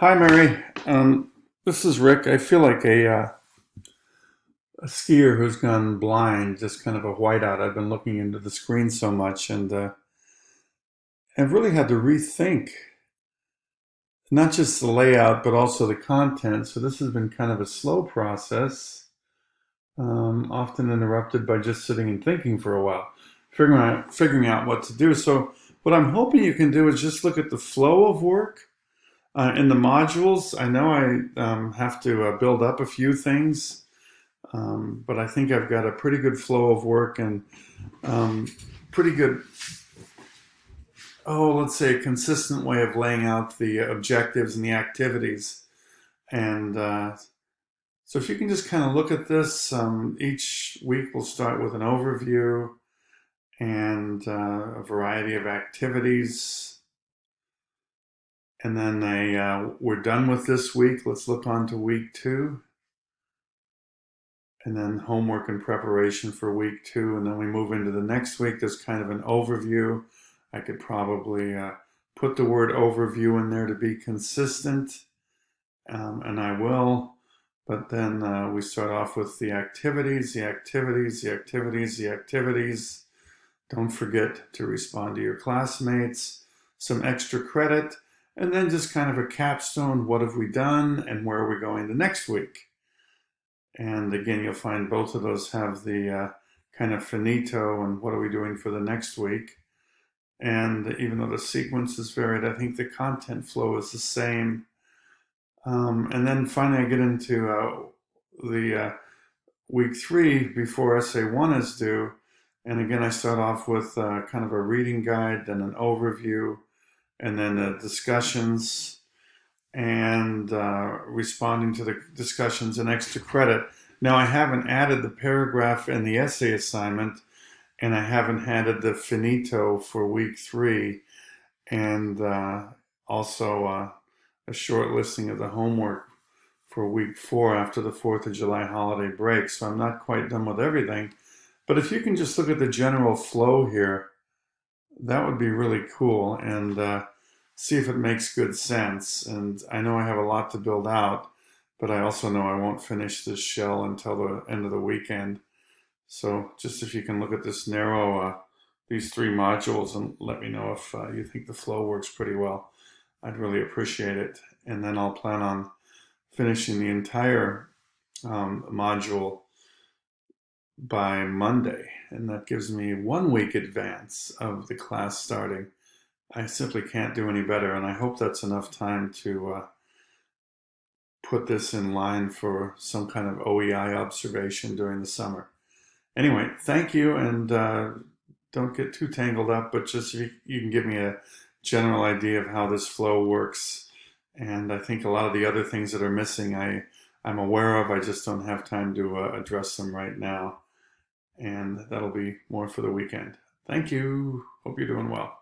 Hi, Mary. This is Rick. I feel like a skier who's gone blind, just kind of a whiteout. I've been looking into the screen so much, and I've really had to rethink not just the layout, but also the content. So this has been kind of a slow process, often interrupted by just sitting and thinking for a while, figuring out what to do. So what I'm hoping you can do is just look at the flow of work. In the modules, I know I have to build up a few things, but I think I've got a pretty good flow of work and um, pretty good, let's say, a consistent way of laying out the objectives and the activities. And so if you can just kind of look at this, each week we'll start with an overview and a variety of activities. And then we're done with this week. Let's look on to week two. And then homework and preparation for week two. And then we move into the next week. There's kind of an overview. I could probably put the word overview in there to be consistent, and I will. But then we start off with the activities, the activities, the activities, the activities. Don't forget to respond to your classmates, some extra credit, and then just kind of a capstone. What have we done and where are we going the next week? And again, you'll find both of those have the kind of finito and what are we doing for the next week. And even though the sequence is varied, I think the content flow is the same. And then finally, I get into the week three before essay one is due. And again, I start off with kind of a reading guide, then an overview, and then discussions and responding to the discussions and extra credit. Now, I haven't added the paragraph in the essay assignment, and I haven't added the finito for week three, and also a short listing of the homework for week four after the 4th of July holiday break. So I'm not quite done with everything. But if you can just look at the general flow here, that would be really cool. And see if it makes good sense. And I know I have a lot to build out, but I also know I won't finish this shell until the end of the weekend. So just if you can look at this these three modules and let me know if you think the flow works pretty well, I'd really appreciate it. And then I'll plan on finishing the entire module by Monday. And that gives me 1 week advance of the class starting. I simply can't do any better, and I hope that's enough time to put this in line for some kind of OEI observation during the summer. Anyway, thank you, and don't get too tangled up, but just if you can give me a general idea of how this flow works. And I think a lot of the other things that are missing, I'm aware of. I just don't have time to address them right now. And that'll be more for the weekend. Thank you. Hope you're doing well.